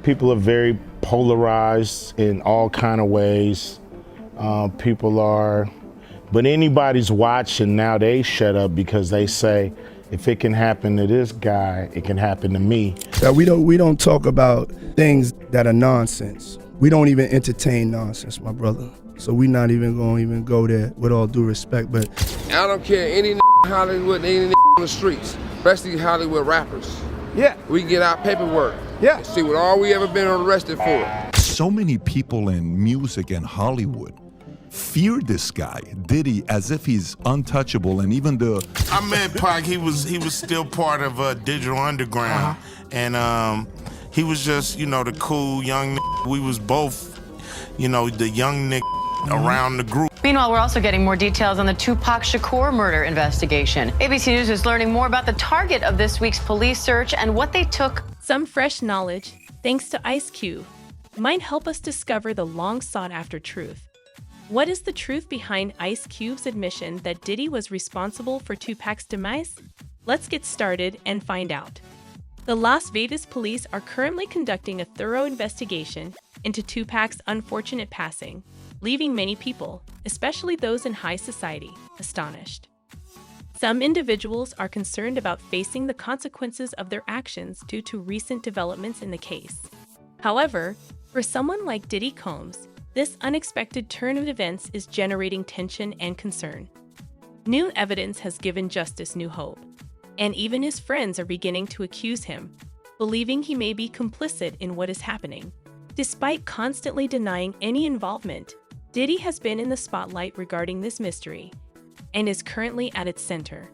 People are very polarized in all kind of ways. People are, but anybody's watching now, they shut up because they say, if it can happen to this guy, it can happen to me. We don't talk about things that are nonsense. We don't even entertain nonsense, my brother. So we not even gonna go there, with all due respect. But I don't care any Hollywood, any on the streets, especially Hollywood rappers. Yeah. We can get our paperwork. Yeah. And see what all we ever been arrested for. So many people in music and Hollywood fear this guy, Diddy, as if he's untouchable. And even I met Pac, he was still part of Digital Underground. And he was just, the cool young We was both, the young around the group. Meanwhile, we're also getting more details on the Tupac Shakur murder investigation. ABC News is learning more about the target of this week's police search and what they took. Some fresh knowledge, thanks to Ice Cube, might help us discover the long-sought-after truth. What is the truth behind Ice Cube's admission that Diddy was responsible for Tupac's demise? Let's get started and find out. The Las Vegas police are currently conducting a thorough investigation into Tupac's unfortunate passing, leaving many people, especially those in high society, astonished. Some individuals are concerned about facing the consequences of their actions due to recent developments in the case. However, for someone like Diddy Combs, this unexpected turn of events is generating tension and concern. New evidence has given justice new hope, and even his friends are beginning to accuse him, believing he may be complicit in what is happening. Despite constantly denying any involvement, Diddy has been in the spotlight regarding this mystery and is currently at its center.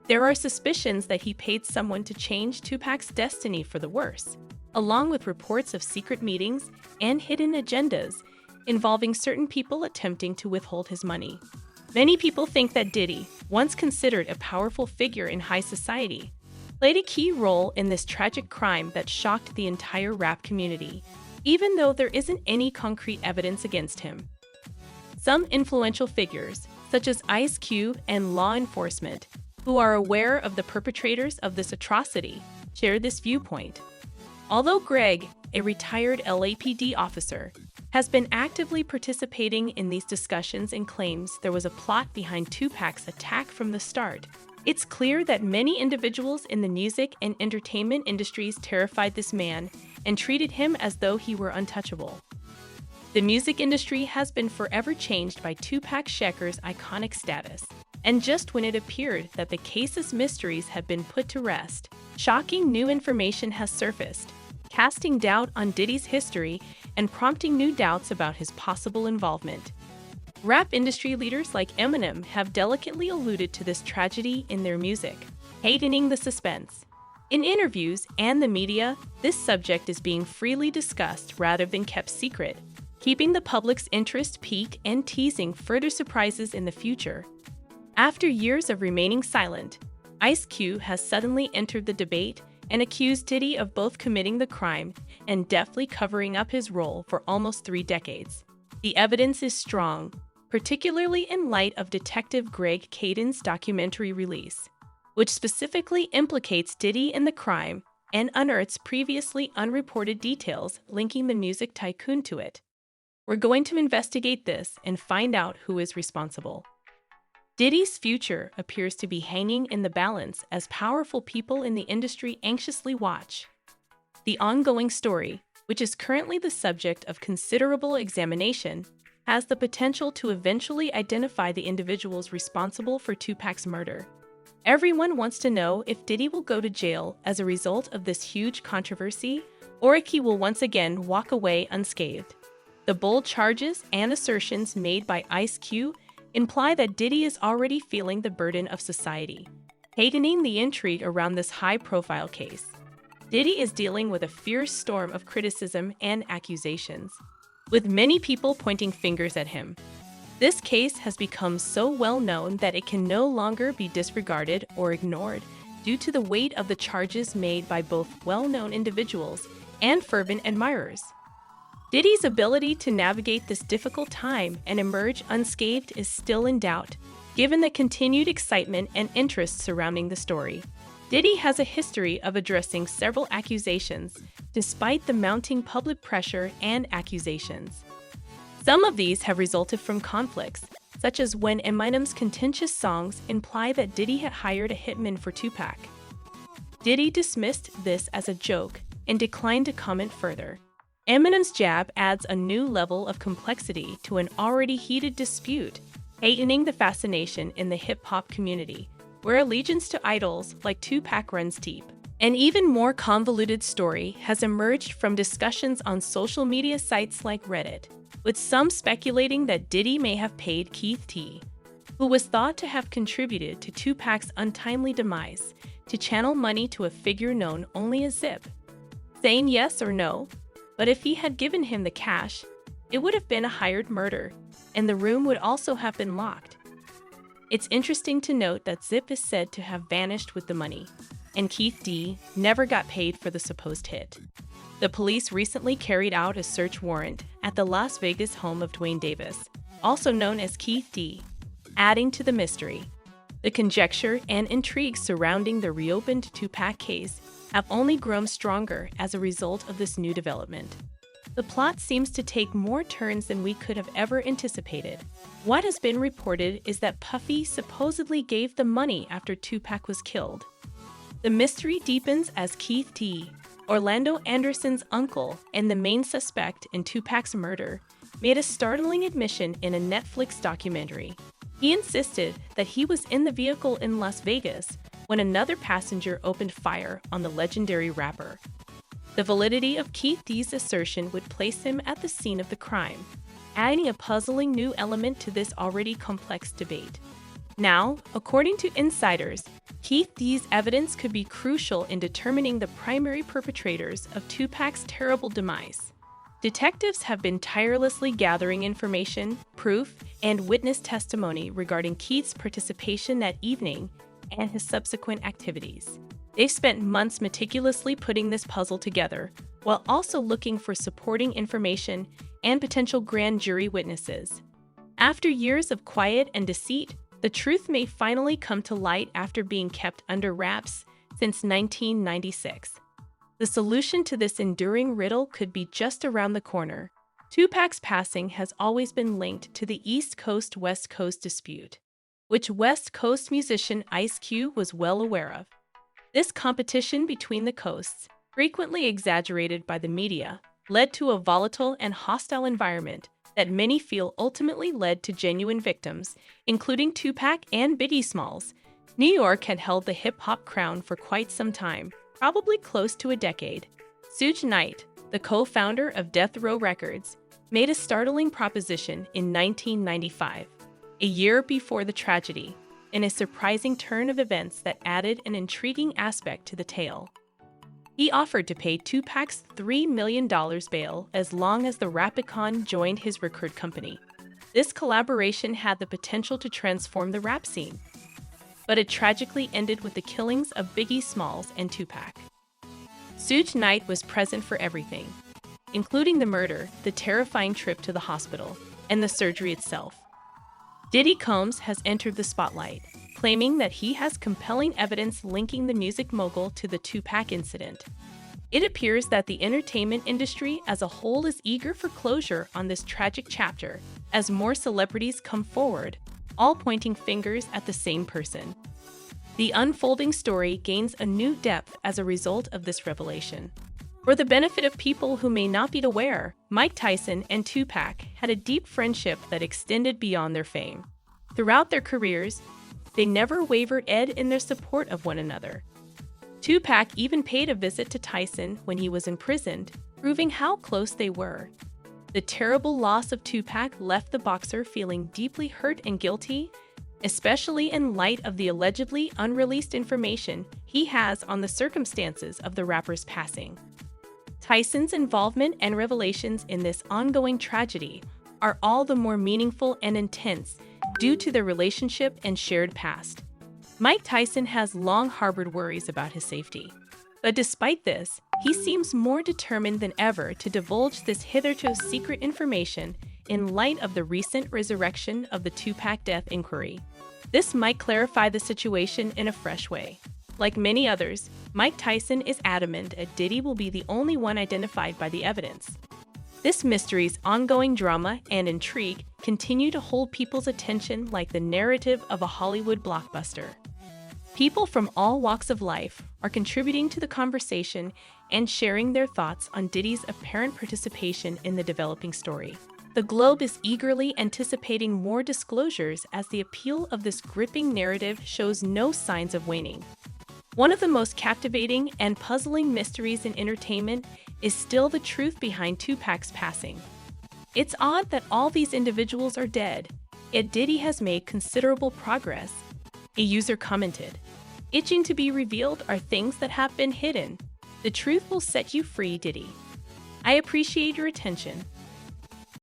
There are suspicions that he paid someone to change Tupac's destiny for the worse, along with reports of secret meetings and hidden agendas involving certain people attempting to withhold his money. Many people think that Diddy, once considered a powerful figure in high society, played a key role in this tragic crime that shocked the entire rap community, even though there isn't any concrete evidence against him. Some influential figures, such as Ice Cube and law enforcement, who are aware of the perpetrators of this atrocity, share this viewpoint. Although Greg, a retired LAPD officer, has been actively participating in these discussions and claims there was a plot behind Tupac's attack from the start, it's clear that many individuals in the music and entertainment industries terrified this man and treated him as though he were untouchable. The music industry has been forever changed by Tupac Shakur's iconic status, and just when it appeared that the case's mysteries had been put to rest, shocking new information has surfaced, casting doubt on Diddy's history and prompting new doubts about his possible involvement. Rap industry leaders like Eminem have delicately alluded to this tragedy in their music, hastening the suspense. In interviews and the media, this subject is being freely discussed rather than kept secret, keeping the public's interest piqued and teasing further surprises in the future. After years of remaining silent, Ice Cube has suddenly entered the debate and accused Diddy of both committing the crime and deftly covering up his role for almost 3 decades. The evidence is strong, particularly in light of Detective Greg Caden's documentary release, which specifically implicates Diddy in the crime and unearths previously unreported details linking the music tycoon to it. We're going to investigate this and find out who is responsible. Diddy's future appears to be hanging in the balance as powerful people in the industry anxiously watch. The ongoing story, which is currently the subject of considerable examination, has the potential to eventually identify the individuals responsible for Tupac's murder. Everyone wants to know if Diddy will go to jail as a result of this huge controversy, or if he will once again walk away unscathed. The bold charges and assertions made by Ice Cube imply that Diddy is already feeling the burden of society, hastening the intrigue around this high-profile case. Diddy is dealing with a fierce storm of criticism and accusations, with many people pointing fingers at him. This case has become so well known that it can no longer be disregarded or ignored due to the weight of the charges made by both well-known individuals and fervent admirers. Diddy's ability to navigate this difficult time and emerge unscathed is still in doubt, given the continued excitement and interest surrounding the story. Diddy has a history of addressing several accusations despite the mounting public pressure and accusations. Some of these have resulted from conflicts, such as when Eminem's contentious songs imply that Diddy had hired a hitman for Tupac. Diddy dismissed this as a joke and declined to comment further. Eminem's jab adds a new level of complexity to an already heated dispute, heightening the fascination in the hip-hop community, where allegiance to idols like Tupac runs deep. An even more convoluted story has emerged from discussions on social media sites like Reddit, with some speculating that Diddy may have paid Keith T, who was thought to have contributed to Tupac's untimely demise, to channel money to a figure known only as Zip. Saying yes or no, but if he had given him the cash, it would have been a hired murder, and the room would also have been locked. It's interesting to note that Zip is said to have vanished with the money, and Keith D never got paid for the supposed hit. The police recently carried out a search warrant at the Las Vegas home of Dwayne Davis, also known as Keith D, adding to the mystery. The conjecture and intrigue surrounding the reopened Tupac case have only grown stronger as a result of this new development. The plot seems to take more turns than we could have ever anticipated. What has been reported is that Puffy supposedly gave the money after Tupac was killed. The mystery deepens as Keith T, Orlando Anderson's uncle and the main suspect in Tupac's murder, made a startling admission in a Netflix documentary. He insisted that he was in the vehicle in Las Vegas when another passenger opened fire on the legendary rapper. The validity of Keith D's assertion would place him at the scene of the crime, adding a puzzling new element to this already complex debate. Now, according to insiders, Keith D's evidence could be crucial in determining the primary perpetrators of Tupac's terrible demise. Detectives have been tirelessly gathering information, proof, and witness testimony regarding Keith's participation that evening and his subsequent activities. They've spent months meticulously putting this puzzle together, while also looking for supporting information and potential grand jury witnesses. After years of quiet and deceit, the truth may finally come to light after being kept under wraps since 1996. The solution to this enduring riddle could be just around the corner. Tupac's passing has always been linked to the East Coast-West Coast dispute, which West Coast musician Ice Cube was well aware of. This competition between the coasts, frequently exaggerated by the media, led to a volatile and hostile environment that many feel ultimately led to genuine victims, including Tupac and Biggie Smalls. New York had held the hip-hop crown for quite some time, probably close to a decade. Suge Knight, the co-founder of Death Row Records, made a startling proposition in 1995, a year before the tragedy, in a surprising turn of events that added an intriguing aspect to the tale. He offered to pay Tupac's $3 million bail as long as the Rapicon joined his record company. This collaboration had the potential to transform the rap scene, but it tragically ended with the killings of Biggie Smalls and Tupac. Suge Knight was present for everything, including the murder, the terrifying trip to the hospital, and the surgery itself. Diddy Combs has entered the spotlight, claiming that he has compelling evidence linking the music mogul to the Tupac incident. It appears that the entertainment industry as a whole is eager for closure on this tragic chapter as more celebrities come forward, all pointing fingers at the same person. The unfolding story gains a new depth as a result of this revelation. For the benefit of people who may not be aware, Mike Tyson and Tupac had a deep friendship that extended beyond their fame. Throughout their careers, they never wavered in their support of one another. Tupac even paid a visit to Tyson when he was imprisoned, proving how close they were. The terrible loss of Tupac left the boxer feeling deeply hurt and guilty, especially in light of the allegedly unreleased information he has on the circumstances of the rapper's passing. Tyson's involvement and revelations in this ongoing tragedy are all the more meaningful and intense due to their relationship and shared past. Mike Tyson has long harbored worries about his safety, but despite this, he seems more determined than ever to divulge this hitherto secret information in light of the recent resurrection of the Tupac death inquiry. This might clarify the situation in a fresh way. Like many others, Mike Tyson is adamant that Diddy will be the only one identified by the evidence. This mystery's ongoing drama and intrigue continue to hold people's attention like the narrative of a Hollywood blockbuster. People from all walks of life are contributing to the conversation and sharing their thoughts on Diddy's apparent participation in the developing story. The globe is eagerly anticipating more disclosures as the appeal of this gripping narrative shows no signs of waning. One of the most captivating and puzzling mysteries in entertainment is still the truth behind Tupac's passing. It's odd that all these individuals are dead, yet Diddy has made considerable progress. A user commented, "Itching to be revealed are things that have been hidden. The truth will set you free, Diddy." I appreciate your attention.